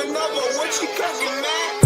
another. What you cooking, man?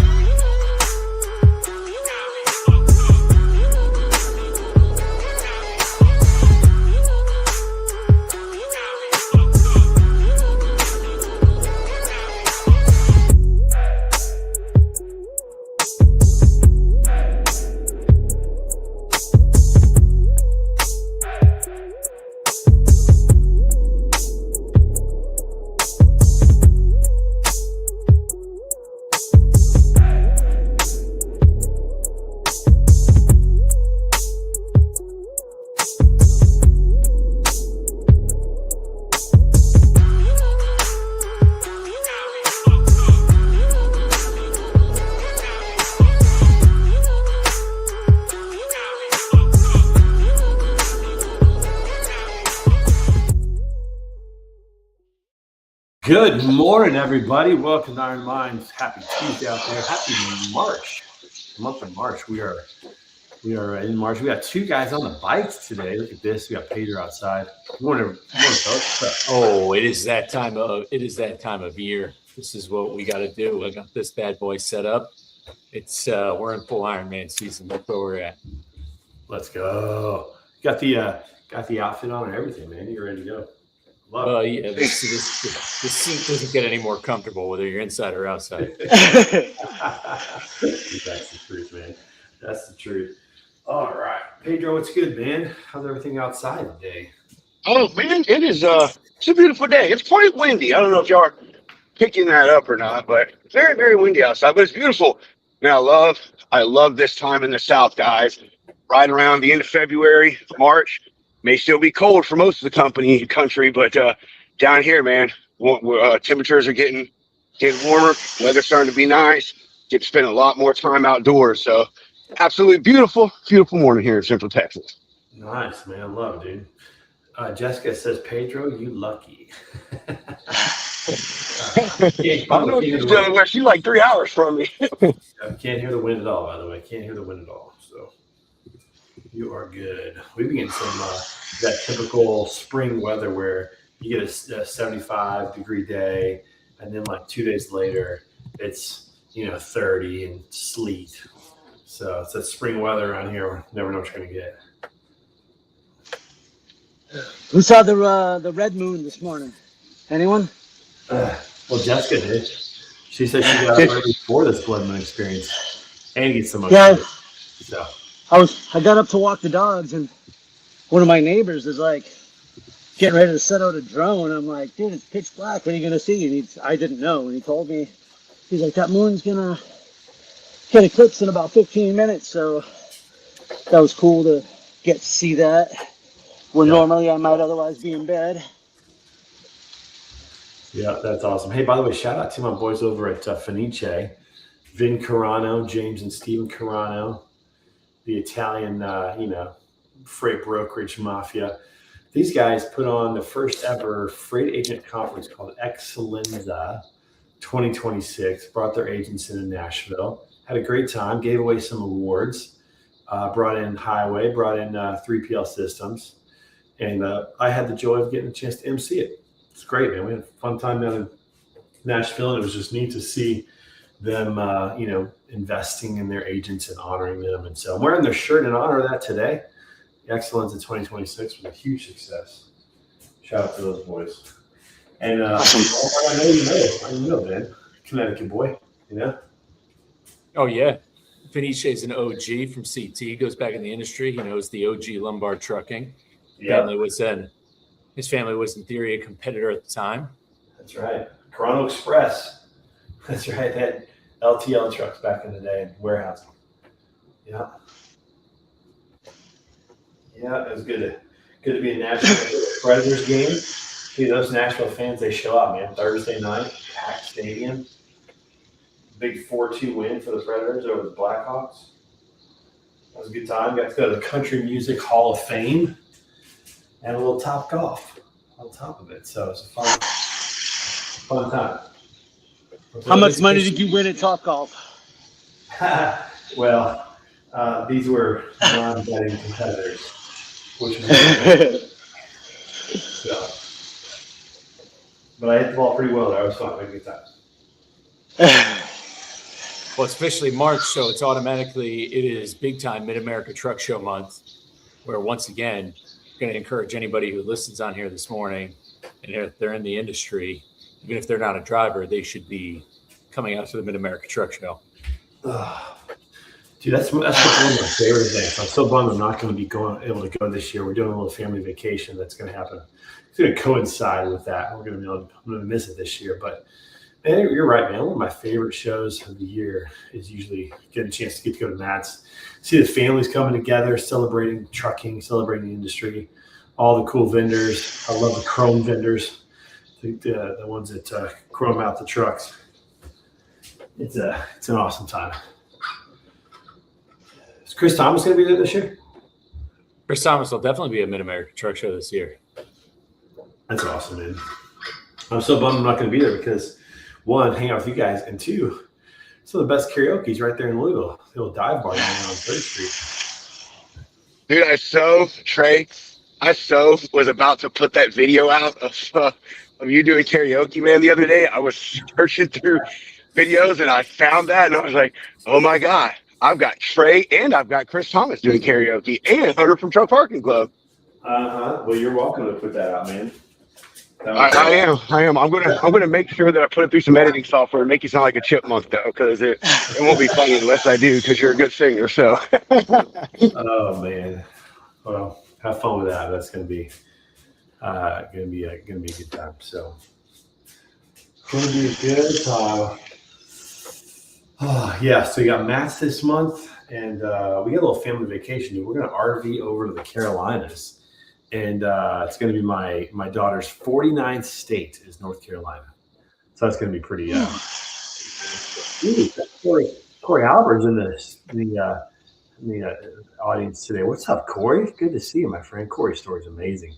Good morning, everybody. Welcome to Iron Minds. Happy Tuesday out there. Happy March. Month of March. We are in March. We got two guys on the bikes today. Look at this. We got Pedro outside. Good morning, folks. Oh, it is that time of year. This is what we got to do. I got this bad boy set up. It's we're in full Ironman season. That's where we're at. Let's go. Got the outfit on and everything, man. You're ready to go. Yeah, this seat doesn't get any more comfortable whether you're inside or outside. That's the truth, man. That's the truth. All right, Pedro, what's good, man? How's everything outside today? Oh man, it is it's a beautiful day. It's quite windy. I don't know if y'all are picking that up or not, but very, very windy outside. But it's beautiful. Man, I love this time in the South, guys. Right around the end of February, March. May still be cold for most of the country, but down here, man, temperatures are getting warmer. Weather's starting to be nice. Get to spend a lot more time outdoors. So, absolutely beautiful, beautiful morning here in Central Texas. Nice, man. Love it, dude. Jessica says, Pedro, you lucky. I don't know what she's doing where she's like 3 hours from me. Can't hear the wind at all, by the way. Can't hear the wind at all. So you are good. We've been getting some that typical spring weather where you get a 75-degree day, and then like 2 days later, it's 30 and sleet. So it's that spring weather around here. We never know what you're gonna get. Who saw the red moon this morning? Anyone? Well, Jessica did. She said she got up ready for this blood moon experience and get some. Yeah. So I got up to walk the dogs, and one of my neighbors is like getting ready to set out a drone. I'm like, dude, it's pitch black. What are you gonna see? And I didn't know, and he told me, he's like, that moon's gonna get eclipsed in about 15 minutes. So that was cool to get to see that. Where normally I might otherwise be in bed. Yeah, that's awesome. Hey, by the way, shout out to my boys over at Fenice, Vin Carano, James and Steven Carano, the Italian, freight brokerage mafia. These guys put on the first ever freight agent conference called Excellenza 2026. Brought their agents into Nashville. Had a great time. Gave away some awards. Brought in Highway. Brought in 3PL Systems. And I had the joy of getting a chance to MC it. It's great, man. We had a fun time down in Nashville, and it was just neat to see them, investing in their agents and honoring them. And so I'm wearing their shirt in honor of that today. Excellence in 2026 was a huge success. Shout out to those boys. And I know, man. Connecticut boy, Oh, yeah. Fenice is an OG from CT, goes back in the industry. He knows the OG Lombard Trucking. Yeah. His family was in theory a competitor at the time. That's right. Carano Express. That's right. They had LTL trucks back in the day in warehousing. Yeah. Yeah, it was good to be in Nashville. Predators game. See, those Nashville fans, they show up, man. Thursday night, packed stadium. Big 4-2 win for the Predators over the Blackhawks. That was a good time. Got to go to the Country Music Hall of Fame. And a little Top Golf on top of it. So it's a fun time. How much money did you win at Top Golf? Well, these were non-betting competitors, which was so. But I hit the ball pretty well there. I was fun. I had a good time. Well, it's officially March, so it is big time Mid-America Truck Show month, where once again, going to encourage anybody who listens on here this morning, and if they're in the industry, even if they're not a driver, they should be coming out to the Mid-America Truck Show. Dude, that's one of my favorite things. I'm so bummed I'm not going to be able to go this year. We're doing a little family vacation that's going to happen. It's going to coincide with that. I'm going to miss it this year. But man, you're right, man. One of my favorite shows of the year is usually getting a chance to go to Matt's, see the families coming together, celebrating trucking, celebrating the industry, all the cool vendors. I love the chrome vendors, the ones that chrome out the trucks. It's an awesome time. Is Chris Thomas going to be there this year? Chris Thomas will definitely be at Mid-America Truck Show this year. That's awesome, man. I'm so bummed I'm not going to be there because, one, hang out with you guys, and two, some of the best karaoke's right there in Louisville. The old dive bar down on 3rd Street. Dude, I was about to put that video out of you doing karaoke, man, the other day. I was searching through videos and I found that and I was like, oh my God, I've got Trey and I've got Chris Thomas doing karaoke and Hunter from Truck Parking Club. Well, you're welcome to put that out, man. I am. I'm gonna make sure that I put it through some editing software and make you sound like a chipmunk though, because it won't be funny unless I do, because you're a good singer. So. Oh man. Well, have fun with that. That's gonna be a good time. So gonna be a good time. Oh, yeah. So you got Matt's this month, and we got a little family vacation. Dude. We're gonna RV over to the Carolinas. And it's going to be my daughter's 49th state is North Carolina. So that's going to be pretty. Corey Albert's in the audience today. What's up, Corey? Good to see you, my friend. Corey's story is amazing.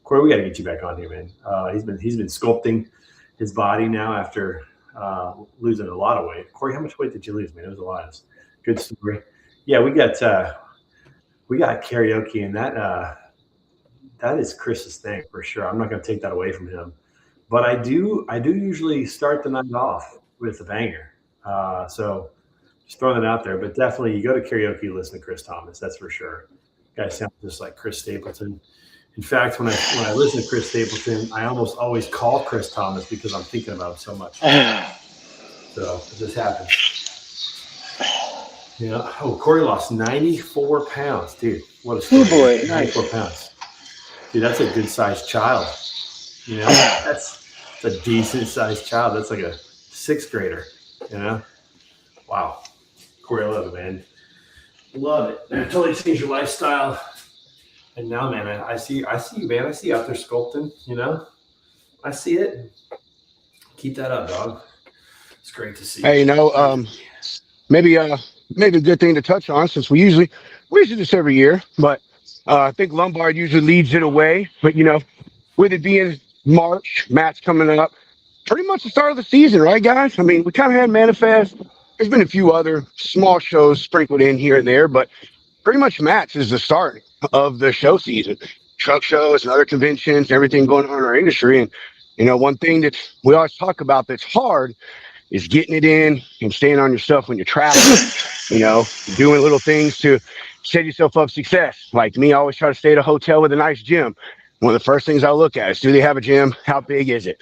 Corey, we got to get you back on here, man. He's been sculpting his body now after losing a lot of weight. Corey, how much weight did you lose, man? It was a lot. Good story. Yeah, we got karaoke, and that is Chris's thing for sure. I'm not going to take that away from him, but I do usually start the night off with a banger. So just throwing that out there, but definitely you go to karaoke, listen to Chris Thomas. That's for sure. Guy sounds just like Chris Stapleton. In fact, when I listen to Chris Stapleton, I almost always call Chris Thomas because I'm thinking about him so much. So it just happens. Yeah. Oh, Corey lost 94 pounds, dude. What a story. Oh boy, 94 nice. pounds. Dude, that's a good sized child. You know, that's a decent sized child. That's like a 6th grader. You know, wow. Corey, I love it, man. Love it. Man, totally changed your lifestyle. And now, man, I see you, man. I see you out there sculpting. You know, I see it. Keep that up, dog. It's great to see. Hey, maybe a good thing to touch on, since we usually do this every year, but. I think Lombard usually leads it away, but with it being March, Matt's coming up, pretty much the start of the season, right, guys? I mean, we kind of had Manifest. There's been a few other small shows sprinkled in here and there, but pretty much Matt's is the start of the show season. Truck shows and other conventions, everything going on in our industry. And, one thing that we always talk about that's hard is getting it in and staying on your stuff when you're traveling, doing little things to set yourself up success. Like me, I always try to stay at a hotel with a nice gym. One of the first things I look at is, do they have a gym? How big is it?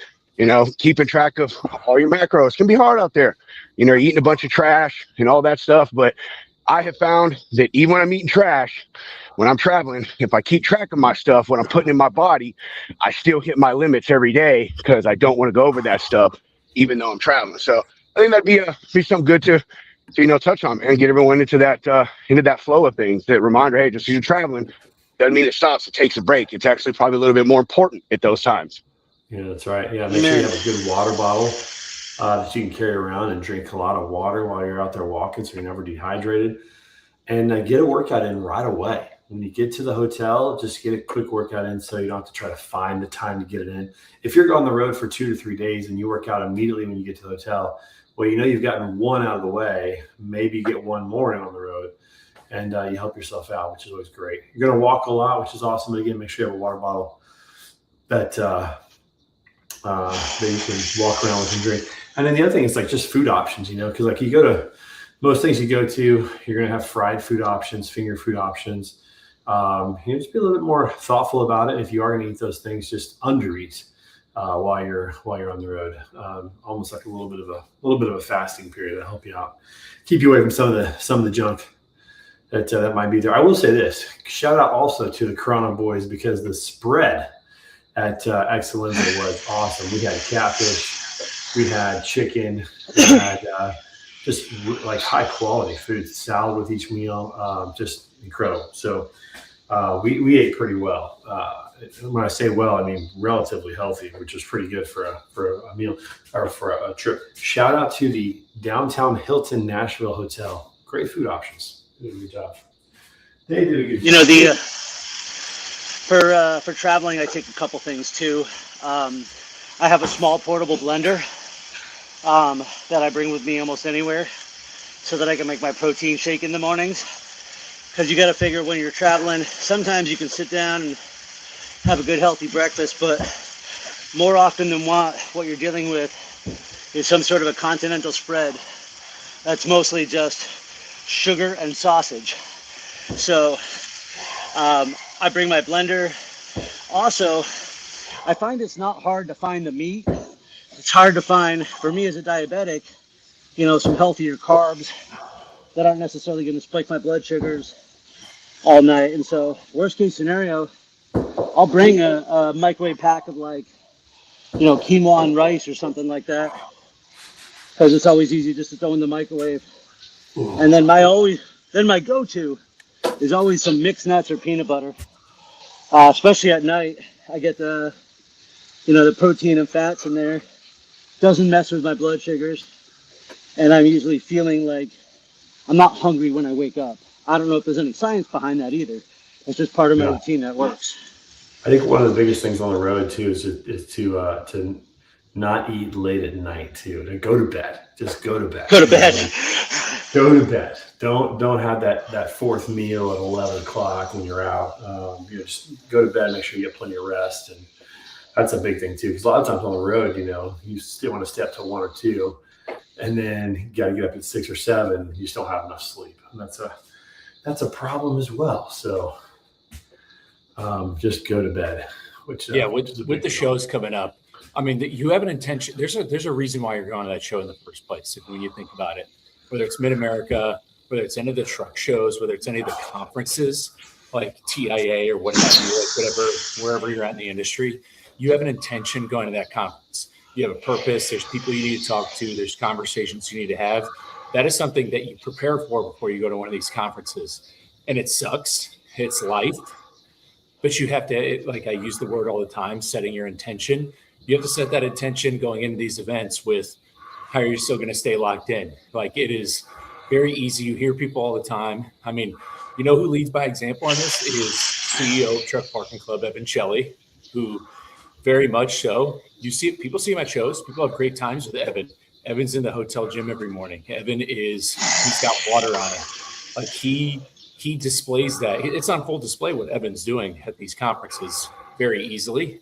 Keeping track of all your macros can be hard out there. Eating a bunch of trash and all that stuff. But I have found that even when I'm eating trash, when I'm traveling, if I keep track of my stuff, what I'm putting in my body, I still hit my limits every day because I don't want to go over that stuff, even though I'm traveling. So I think that'd be something good to touch on and get everyone into that flow of things. That reminder, hey, just so you're traveling, doesn't mean it stops. It takes a break. It's actually probably a little bit more important at those times. Yeah, that's right. Yeah, make sure you have a good water bottle that you can carry around and drink a lot of water while you're out there walking, so you're never dehydrated. And get a workout in right away. When you get to the hotel, just get a quick workout in so you don't have to try to find the time to get it in. If you're on the road for 2 to 3 days and you work out immediately when you get to the hotel, well, you've gotten one out of the way. Maybe you get one more in on the road, and you help yourself out, which is always great. You're going to walk a lot, which is awesome. But again, make sure you have a water bottle that that you can walk around with and drink. And then the other thing is like just food options, because like you go to most things you go to, you're going to have fried food options, finger food options. Just be a little bit more thoughtful about it. If you are going to eat those things, just undereat while you're on the road. Almost like a little bit of a fasting period to help you out, keep you away from some of the junk that might be there. I will say this: shout out also to the Corona boys, because the spread at Excellenza was awesome. We had catfish, we had chicken, we had just like high quality food, salad with each meal, just incredible. So we ate pretty well. When I say well, I mean relatively healthy, which is pretty good for a meal or for a trip. Shout out to the downtown Hilton Nashville Hotel. Great food options. They did a good job. They did a good job. For traveling, I take a couple things too. I have a small portable blender that I bring with me almost anywhere, so that I can make my protein shake in the mornings. Because you got to figure when you're traveling, sometimes you can sit down and have a good healthy breakfast, but more often than not, what you're dealing with is some sort of a continental spread that's mostly just sugar and sausage. So I bring my blender. Also, I find it's not hard to find the meat. It's hard to find, for me as a diabetic, some healthier carbs that aren't necessarily going to spike my blood sugars all night. And so worst case scenario, I'll bring a microwave pack of quinoa and rice or something like that, because it's always easy just to throw in the microwave. Ooh. And then my go-to is always some mixed nuts or peanut butter, especially at night. I get the protein and fats in there. Doesn't mess with my blood sugars, and I'm usually feeling like I'm not hungry when I wake up. I don't know if there's any science behind that either. It's just part of my routine that works. I think one of the biggest things on the road too is to not eat late at night too. To go to bed. Just go to bed. Go to bed. Go to bed. Don't have that fourth meal at 11 o'clock when you're out. Just go to bed. Make sure you get plenty of rest, and that's a big thing too. Because a lot of times on the road, you still want to stay up till 1 or 2, and then you got to get up at 6 or 7. You just don't have enough sleep, and that's a problem as well. So just go to bed. Which with the shows coming up, I mean, you have an intention. There's a reason why you're going to that show in the first place. When you think about it, whether it's Mid-America, whether it's any of the truck shows, whether it's any of the conferences like TIA or what have you, like whatever, wherever you're at in the industry, you have an intention going to that conference. You have a purpose. There's people you need to talk to. There's conversations you need to have. That is something that you prepare for before you go to one of these conferences. And it sucks. It's life. But you have to, like I use the word all the time, setting your intention. You have to set that intention going into these events with how you're still going to stay locked in. Like, it is very easy. You hear people all the time. I mean, who leads by example on this is CEO of Truck Parking Club, Evan Shelley, who very much so. People see him at shows. People have great times with Evan. Evan's in the hotel gym every morning. He's got water on him. Like he displays that. It's on full display what Evan's doing at these conferences very easily.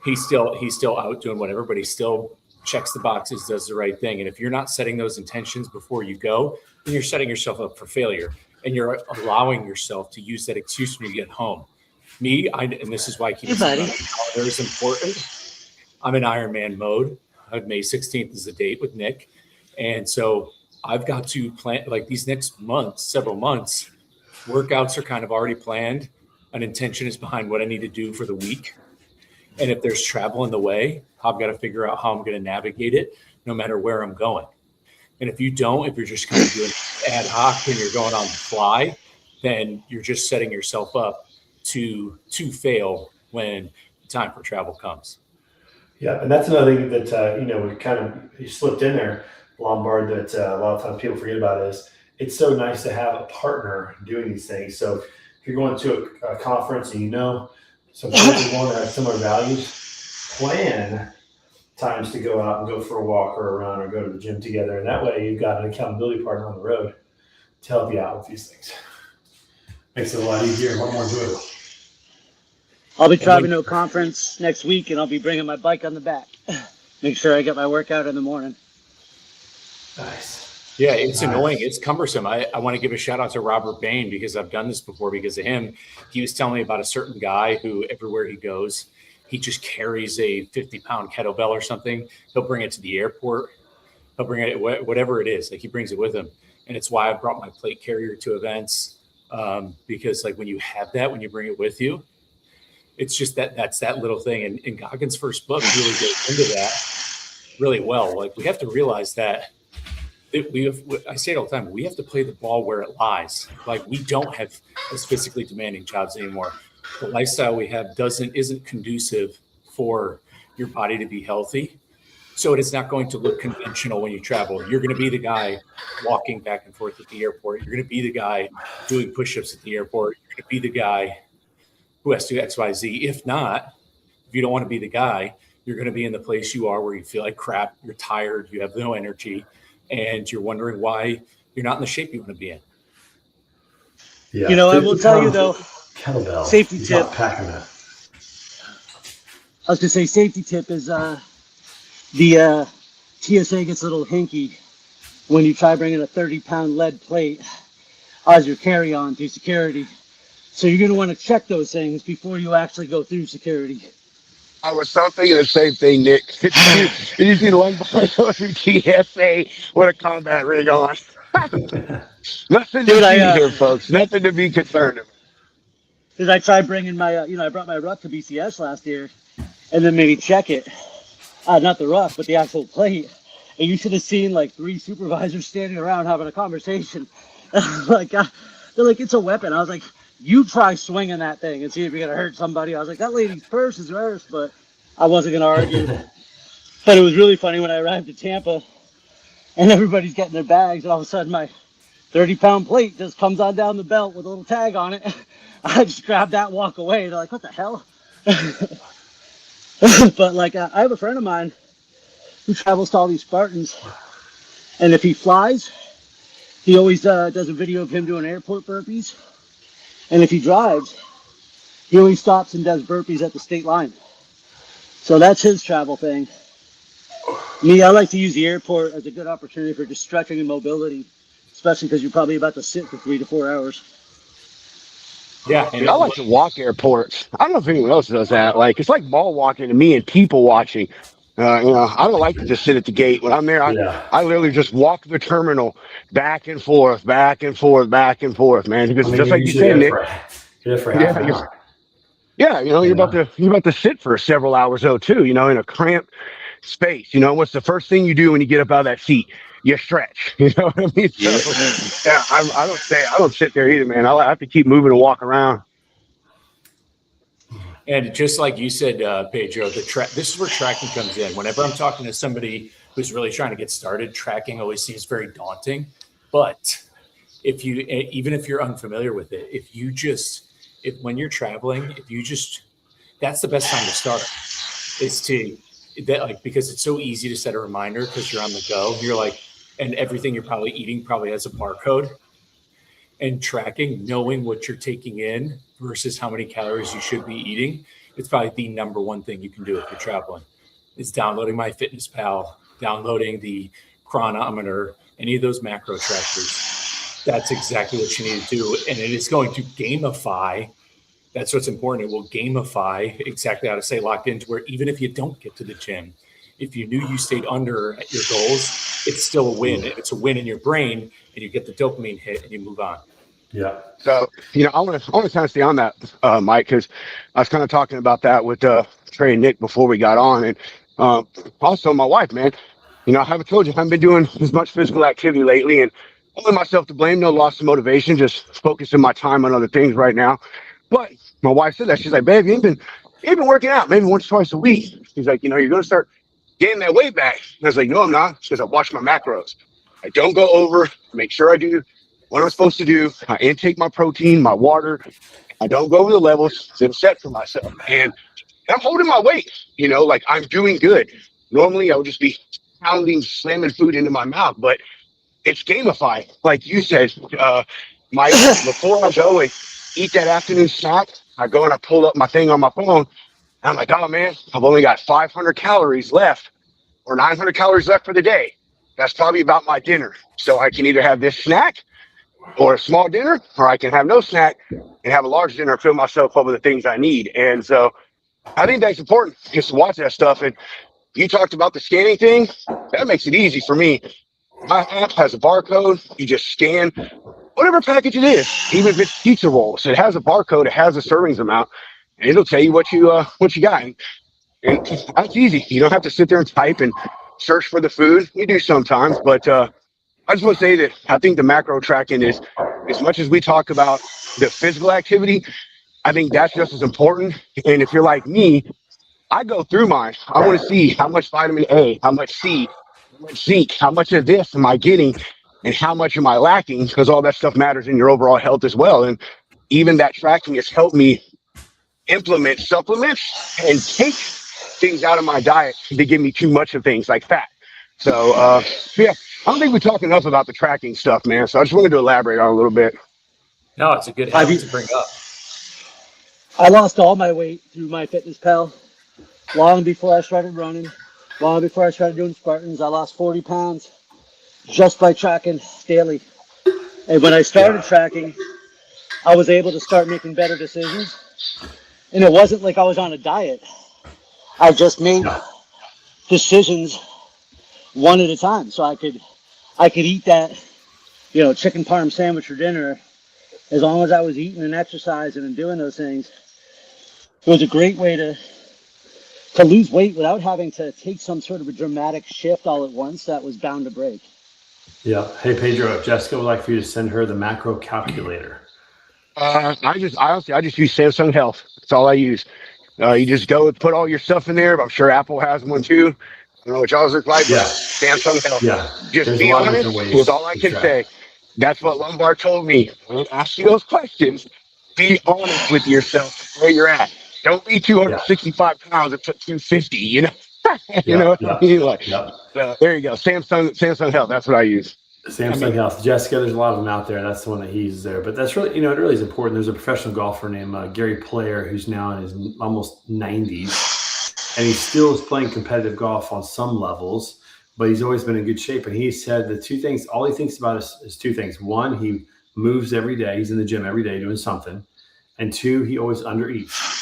He's still out doing whatever, but he still checks the boxes, does the right thing. And if you're not setting those intentions before you go, then you're setting yourself up for failure, and you're allowing yourself to use that excuse when you get home. And this is why I keep saying calendar is important. I'm in Ironman mode. May 16th is the date with Nick. And so I've got to plan, like, these next several months, workouts are kind of already planned. An intention is behind what I need to do for the week. And if there's travel in the way, I've got to figure out how I'm going to navigate it no matter where I'm going. And if you're just kind of doing ad hoc and you're going on the fly, then you're just setting yourself up to fail when the time for travel comes. Yeah, and that's another thing that we kind of slipped in there, Lombard, that a lot of times people forget about is it's so nice to have a partner doing these things. So if you're going to a conference and some people want to have similar values, plan times to go out and go for a walk or a run or go to the gym together. And that way you've got an accountability partner on the road to help you out with these things. Makes it a lot easier and a lot more enjoyable. I'll be driving to a conference next week, and I'll be bringing my bike on the back. Make sure I get my workout in the morning. Nice. Yeah, it's annoying. It's cumbersome. I want to give a shout out to Robert Bain because I've done this before because of him. He was telling me about a certain guy who everywhere he goes, he just carries a 50-pound kettlebell or something. He'll bring it to the airport. He'll bring it, whatever it is, like he brings it with him. And it's why I brought my plate carrier to events because like when you have that, when you bring it with you, it's just that's that little thing. And Goggins' first book really goes into that really well. Like we have to realize that I say it all the time, we have to play the ball where it lies. Like we don't have as physically demanding jobs anymore. The lifestyle we have isn't conducive for your body to be healthy. So it is not going to look conventional when you travel. You're going to be the guy walking back and forth at the airport. You're going to be the guy doing push-ups at the airport. You're going to be the guy who has to do X, Y, Z. If not, if you don't want to be the guy, you're going to be in the place you are where you feel like crap, you're tired, you have no energy, and you're wondering why you're not in the shape you want to be in. Yeah. You know, I will tell you though, kettlebell. Safety He's tip. not packing that. I was gonna say safety tip is the TSA gets a little hinky when you try bringing a 30-pound lead plate as your carry-on through security. So you're gonna want to check those things before you actually go through security. I was so thinking the same thing, Nick. You see the one boy go through TSA with a combat rig on. Nothing to Dude, see here, folks. Nothing to be concerned about. Because I tried bringing my, I brought my ruck to BCS last year, and then maybe check it. Not the ruck, but the actual plate. And you should have seen like 3 supervisors standing around having a conversation. Like, they're like, it's a weapon. I was like, you try swinging that thing and see if you're gonna hurt somebody. I was like, that lady's purse is hers, but I wasn't gonna argue. But it was really funny when I arrived at Tampa, and everybody's getting their bags, and all of a sudden my 30-pound plate just comes on down the belt with a little tag on it. I just grab that and walk away. They're like, what the hell? But like, I have a friend of mine who travels to all these Spartans, and if he flies, he always does a video of him doing airport burpees. And if he drives, he always stops and does burpees at the state line. So that's his travel thing. Me, I like to use the airport as a good opportunity for just stretching and mobility, especially because you're probably about to sit for 3 to 4 hours. Yeah. And I like to walk airports. I don't know if anyone else does that. Like, it's like mall walking to me and people watching. I don't like to just sit at the gate. When I'm there, I literally just walk the terminal back and forth, back and forth, back and forth, man. Because just like you said, Nick. You're there for half an hour. Yeah, you're about to sit for several hours though too. In a cramped space. What's the first thing you do when you get up out of that seat? You stretch. You know what I mean? So, yeah, I don't sit there either, man. I have to keep moving and walk around. And just like you said, Pedro, this is where tracking comes in. Whenever I'm talking to somebody who's really trying to get started, tracking always seems very daunting. But even if you're unfamiliar with it, when you're traveling, that's the best time to start. Because it's so easy to set a reminder because you're on the go. You're like, and everything you're probably eating probably has a barcode. And tracking, knowing what you're taking in versus how many calories you should be eating, it's probably the number one thing you can do if you're traveling. It's downloading MyFitnessPal, downloading the chronometer, any of those macro trackers. That's exactly what you need to do. And it is going to gamify. That's what's important. It will gamify exactly how to stay locked into where even if you don't get to the gym, if you knew you stayed under at your goals, it's still a win. It's a win in your brain, and you get the dopamine hit and you move on. Yeah. So, I want to kind of stay on that, Mike, because I was kind of talking about that with Trey and Nick before we got on. And also my wife, man, I haven't told you, I haven't been doing as much physical activity lately, and only myself to blame, no loss of motivation, just focusing my time on other things right now. But my wife said that. She's like, babe, you ain't been working out maybe once, twice a week. She's like, you're going to start getting that weight back. And I was like, no, I'm not. She says, I watch my macros. I don't go over, make sure I do what I'm supposed to do. I intake my protein, my water. I don't go over the levels that I'm set for myself. And I'm holding my weight, like I'm doing good. Normally I would just be pounding, slamming food into my mouth, but it's gamified. Like you said, Mike, before I go and eat that afternoon snack, I go and I pull up my thing on my phone, and I'm like, oh man, I've only got 500 calories left or 900 calories left for the day. That's probably about my dinner. So I can either have this snack or a small dinner, or I can have no snack and have a large dinner and fill myself up with the things I need. And so I think that's important, just to watch that stuff. And you talked about the scanning thing. That makes it easy for me. My app has a barcode. You just scan whatever package it is, even if it's pizza rolls. It has a barcode. It has a servings amount, and it'll tell you what you got. And that's easy. You don't have to sit there and type and search for the food. You do sometimes, but I just want to say that I think the macro tracking is, as much as we talk about the physical activity, I think that's just as important. And if you're like me, I go through mine. I want to see how much vitamin A, how much C, how much zinc, how much of this am I getting, and how much am I lacking, because all that stuff matters in your overall health as well. And even that tracking has helped me implement supplements and take things out of my diet that give me too much of things like fat. So yeah, I don't think we talk enough about the tracking stuff, man. So I just wanted to elaborate on it a little bit. No, it's a good habit to bring up. I lost all my weight through MyFitnessPal. Long before I started running, long before I started doing Spartans, I lost 40 pounds just by tracking daily. And when I started tracking, I was able to start making better decisions. And it wasn't like I was on a diet. I just made decisions one at a time. So I could eat that, chicken parm sandwich for dinner as long as I was eating and exercising and doing those things. It was a great way to lose weight without having to take some sort of a dramatic shift all at once that was bound to break. Yeah. Hey, Pedro, Jessica would like for you to send her the macro calculator. I just use Samsung Health. That's all I use. You just go and put all your stuff in there. I'm sure Apple has one too. I don't know what y'all's look like, but Samsung Health. Yeah. Just There's be a lot of honest different ways with all I to can track. say. That's what Lombard told me. When I ask you those questions, be honest with yourself where you're at. Don't be 265 pounds and put 250, you know? You know what I mean? Like, there you go. Samsung Health. That's what I use. Samsung Health. Jessica, there's a lot of them out there. That's the one that he uses there. But that's really, it really is important. There's a professional golfer named Gary Player who's now in his almost 90s. And he still is playing competitive golf on some levels, but he's always been in good shape. And he said the two things, all he thinks about is two things. One, he moves every day. He's in the gym every day doing something. And two, he always undereats.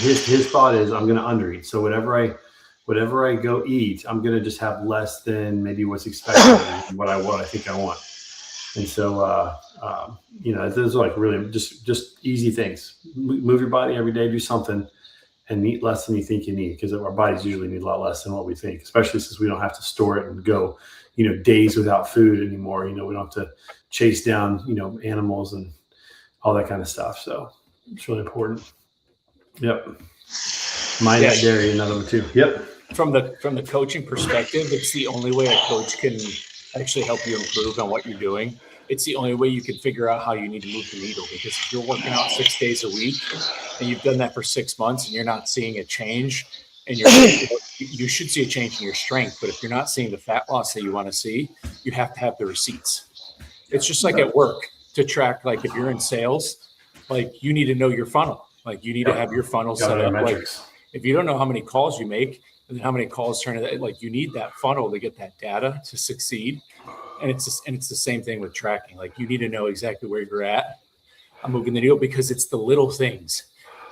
His thought is, I'm going to undereat. So whatever I go eat, I'm going to just have less than maybe what's expected and what I think I want. And so, those are like really just easy things. Move your body every day, do something, and eat less than you think you need, because our bodies usually need a lot less than what we think, especially since we don't have to store it and go, days without food anymore. We don't have to chase down, animals and all that kind of stuff. So it's really important. Yep. Mind that dairy, another one too. Yep. From the coaching perspective, it's the only way a coach can actually help you improve on what you're doing. It's the only way you can figure out how you need to move the needle, because if you're working out 6 days a week and you've done that for 6 months and you're not seeing a change, and you should see a change in your strength, but if you're not seeing the fat loss that you want to see, you have to have the receipts. It's just like at work to track, like if you're in sales, like you need to know your funnel. Like you need to have your funnel set up. Like if you don't know how many calls you make and how many calls turn it, like you need that funnel to get that data to succeed. And it's the same thing with tracking. Like you need to know exactly where you're at. I'm moving the needle because it's the little things.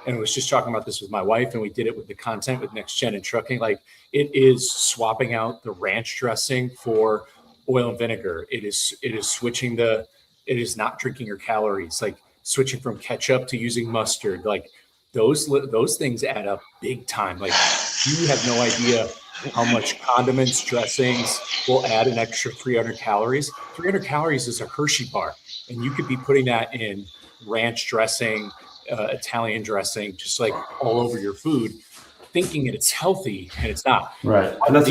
And I was just talking about this with my wife, and we did it with the content with Next Gen and trucking. Like it is swapping out the ranch dressing for oil and vinegar. It is switching it is not drinking your calories. Like switching from ketchup to using mustard, like those things add up big time. Like you have no idea how much condiments, dressings will add an extra 300 calories. 300 calories is a Hershey bar, and you could be putting that in ranch dressing, Italian dressing, just like all over your food, thinking that it's healthy, and it's not. Right. And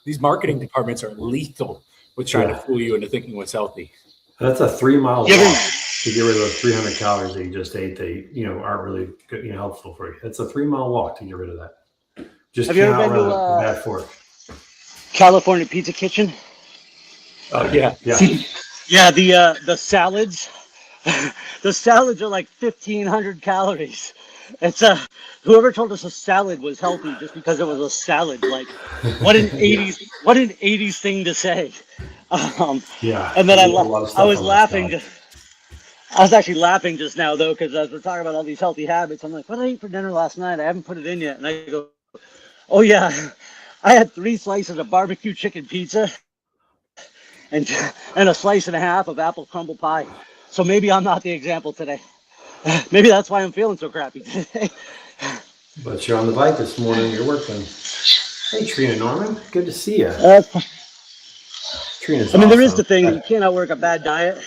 these marketing departments are lethal with trying to fool you into thinking what's healthy. That's a 3 mile walk to get rid of those 300 calories that you just ate that aren't really good, helpful for you. It's a 3 mile walk to get rid of that. Just have you ever been to bad for it. California Pizza Kitchen? Oh yeah. Yeah, the salads The salads are like 1,500 calories. It's whoever told us a salad was healthy just because it was a salad. Like, what an 80s thing to say. Yeah. And then I eat a lot of I stuff was on my laughing. salad. I was actually laughing just now though, because as we're talking about all these healthy habits, I'm like, what did I eat for dinner last night? I haven't put it in yet. And I go, oh yeah, I had 3 slices of barbecue chicken pizza and a slice and a half of apple crumble pie. So maybe I'm not the example today. Maybe that's why I'm feeling so crappy today. But you're on the bike this morning. You're working. Hey, Trina Norman. Good to see you. Trina's I mean, there is awesome. the thing, you can't outwork a bad diet,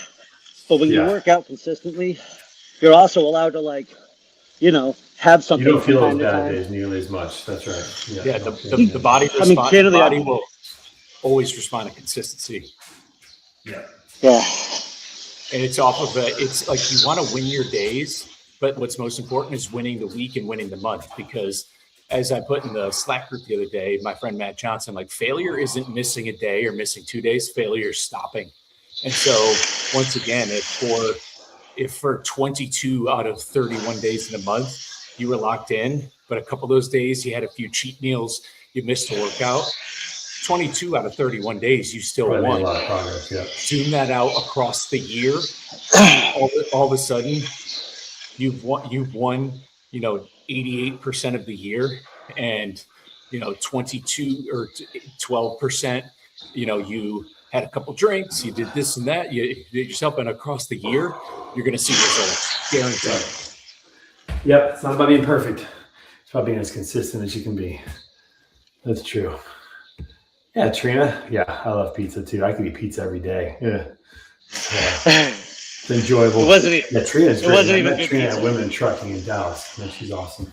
but when you Yeah. work out consistently, you're also allowed to, like, have You something don't from feel time those to bad time. days nearly as much. That's right. Yeah, no the kidding. body I mean, response. The candidly, body will always respond to consistency, Yeah. Yeah. and it's off of it's like you want to win your days, but what's most important is winning the week and winning the month. Because as I put in the Slack group the other day, my friend Matt Johnson, like, failure isn't missing a day or missing 2 days. Failure is stopping. And so once again, if for 22 out of 31 days in a month you were locked in, but a couple of those days you had a few cheat meals, you missed a workout, 22 out of 31 days you still Probably made won. a lot of progress. Yeah. Zoom that out across the year, all of a sudden you've won 88% of the year, and 22 or 12%, you had a couple drinks, you did this and that, you did yourself, and across the year you're going to see results, guaranteed. Yep. It's not about being perfect. It's about being as consistent as you can be. That's true. Yeah, Trina. Yeah, I love pizza too. I could eat pizza every day. Yeah. It's enjoyable. It wasn't even. Yeah, Trina's It great. wasn't I even met good Trina at pizza. Women in Trucking in Dallas. Man, she's awesome.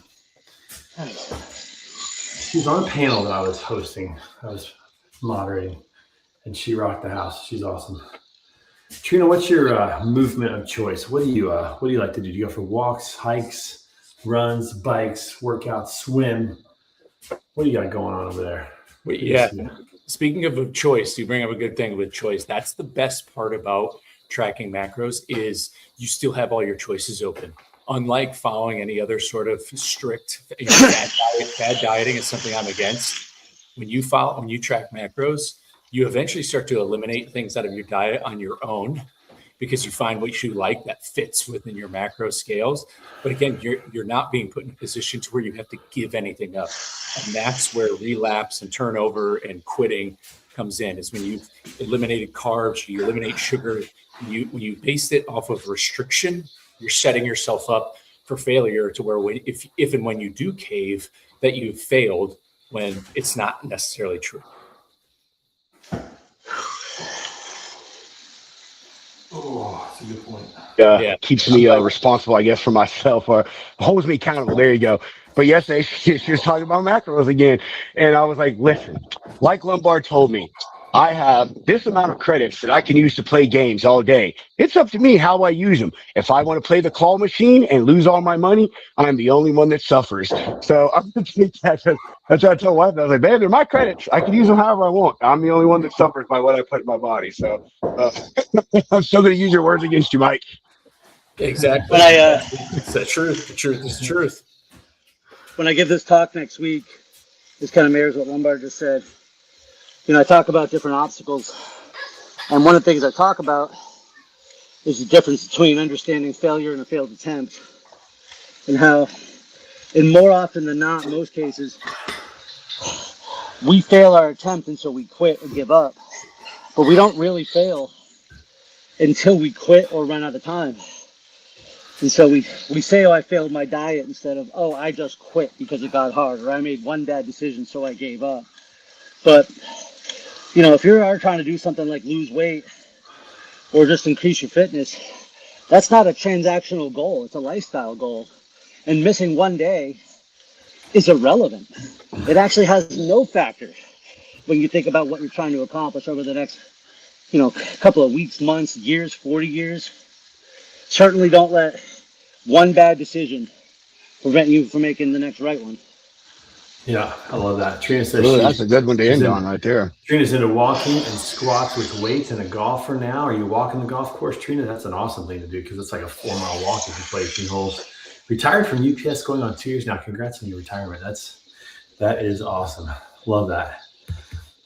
She was on a panel that I was hosting. I was moderating, and she rocked the house. She's awesome. Trina, what's your movement of choice? What do you like to do? Do you go for walks, hikes, runs, bikes, workouts, swim? What do you got going on over there? Yeah. Speaking of choice, you bring up a good thing with choice. That's the best part about tracking macros is you still have all your choices open. Unlike following any other sort of strict bad dieting is something I'm against. When you track macros, you eventually start to eliminate things out of your diet on your own because you find what you like that fits within your macro scales. But again, you're not being put in a position to where you have to give anything up. And that's where relapse and turnover and quitting comes in, is when you've eliminated carbs, you eliminate sugar, when you base it off of restriction, you're setting yourself up for failure, to where if and when you do cave, that you've failed, when it's not necessarily true. Oh, that's a good point. Keeps me responsible, I guess, for myself, or holds me accountable. There you go. But yesterday, she was talking about macros again. And I was like, listen, like Lombard told me, I have this amount of credits that I can use to play games all day. It's up to me how I use them. If I want to play the claw machine and lose all my money, I'm the only one that suffers. So I'm going to take that. That's what I told my wife. I was like, man, they're my credits. I can use them however I want. I'm the only one that suffers by what I put in my body. So I'm still going to use your words against you, Mike. Exactly. But it's the truth. The truth is the truth. when I give this talk next week, this kind of mirrors what Lombard just said. I talk about different obstacles. And one of the things I talk about is the difference between understanding failure and a failed attempt. And how, and more often than not, in most cases, we fail our attempt and so we quit or give up. But we don't really fail until we quit or run out of time. And so we say, oh, I failed my diet, instead of, oh, I just quit because it got hard, or I made one bad decision so I gave up. But, if you are trying to do something like lose weight or just increase your fitness, that's not a transactional goal. It's a lifestyle goal. And missing one day is irrelevant. It actually has no factor when you think about what you're trying to accomplish over the next, couple of weeks, months, years, 40 years. Certainly don't let one bad decision prevent you from making the next right one. Yeah, I love that. Trina says Really, that's a good one to end in- on right there. Trina's into walking and squats with weights and a golfer now. Are you walking the golf course, Trina? That's an awesome thing to do because it's like a 4-mile walk if you play 18 holes. Retired from UPS going on 2 years now. Congrats on your retirement. That is awesome. Love that.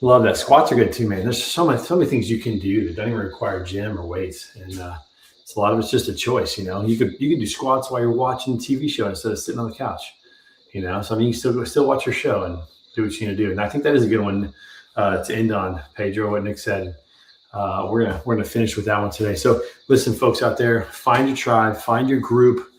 Love that. Squats are good too, man. There's so many things you can do that don't even require gym or weights. And it's a lot of it's just a choice, you know. You could do squats while you're watching a TV show instead of sitting on the couch. You know, so I mean, you still watch your show and do what you need to do. And I think that is a good one to end on, Pedro, what Nick said. We're gonna finish with that one today. So listen, folks out there, find your tribe, find your group.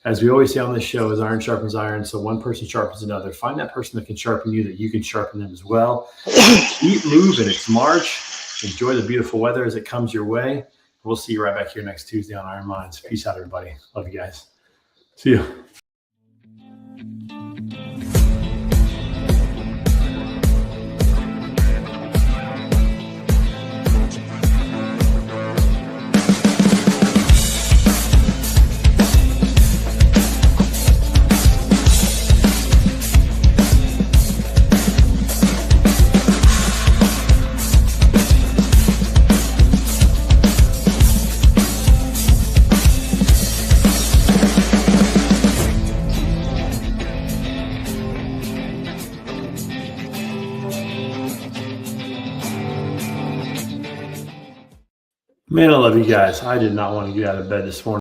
As we always say on this show, is iron sharpens iron. So one person sharpens another. Find that person that can sharpen you, that you can sharpen them as well. Keep moving. It's March. Enjoy the beautiful weather as it comes your way. We'll see you right back here next Tuesday on Iron Minds. Peace out, everybody. Love you guys. See you. Man, I love you guys. I did not want to get out of bed this morning.